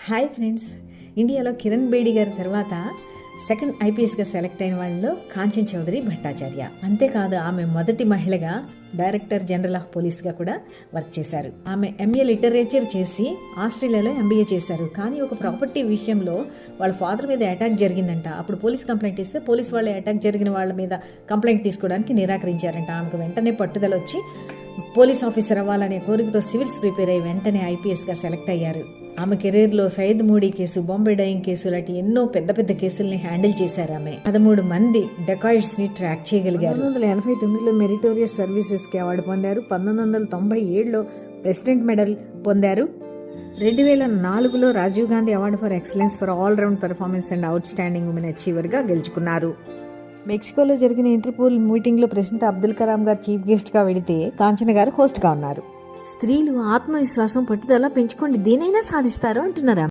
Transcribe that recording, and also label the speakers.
Speaker 1: Hi friends, ఇండియాలో కిరణ్ బేడి గారి తర్వాత సెకండ్ ఐపీఎస్గా సెలెక్ట్ అయిన వాళ్ళలో కాంచన్ చౌదరి భట్టాచార్య. అంతేకాదు, ఆమె మొదటి మహిళగా డైరెక్టర్ జనరల్ ఆఫ్ పోలీస్గా కూడా వర్క్ చేశారు. ఆమె ఎంఏ లిటరేచర్ చేసి ఆస్ట్రేలియాలో ఎంబీఏ చేశారు. కానీ ఒక ప్రాపర్టీ విషయంలో వాళ్ళ ఫాదర్ మీద అటాక్ జరిగిందంట. అప్పుడు పోలీస్ కంప్లైంట్ ఇస్తే పోలీస్ వాళ్ళ అటాక్ జరిగిన వాళ్ళ మీద కంప్లైంట్ తీసుకోవడానికి నిరాకరించారంట. ఆమెకు వెంటనే పట్టుదల వచ్చి పోలీస్ ఆఫీసర్ అవ్వాలనే కోరికతో సివిల్స్ ప్రిపేర్ అయ్యి వెంటనే ఐపీఎస్గా సెలెక్ట్ అయ్యారు. ఆమె కెరీర్లో Syed Modi case, Bombay Dyeing case లాంటి ఎన్నో పెద్ద పెద్ద కేసుల్ని హ్యాండిల్ చేశారు. ఆమె 13 మంది డెకాయిడ్స్ ని ట్రాక్ చేయగలిగారు. 1989లో మెరిటోరియస్ సర్వీసెస్ కి అవార్డు పొందారు. 1997లో ప్రెసిడెంట్ మెడల్ పొందారు. 2004లో Rajiv Gandhi award for excellence for all round performance and outstanding women achiever గా గెలుచుకున్నారు. మెక్సికోలో జరిగిన ఇంటర్పోల్ మీటింగ్లో ప్రెసిడెంట్ అబ్దుల్ కలాం గారు చీఫ్ గెస్ట్గా వెళితే కాంచన గారు హోస్ట్గా ఉన్నారు. స్త్రీలు ఆత్మవిశ్వాసం, పట్టుదల పెంచుకోండి, దేనైనా సాధిస్తారు అంటున్నారు.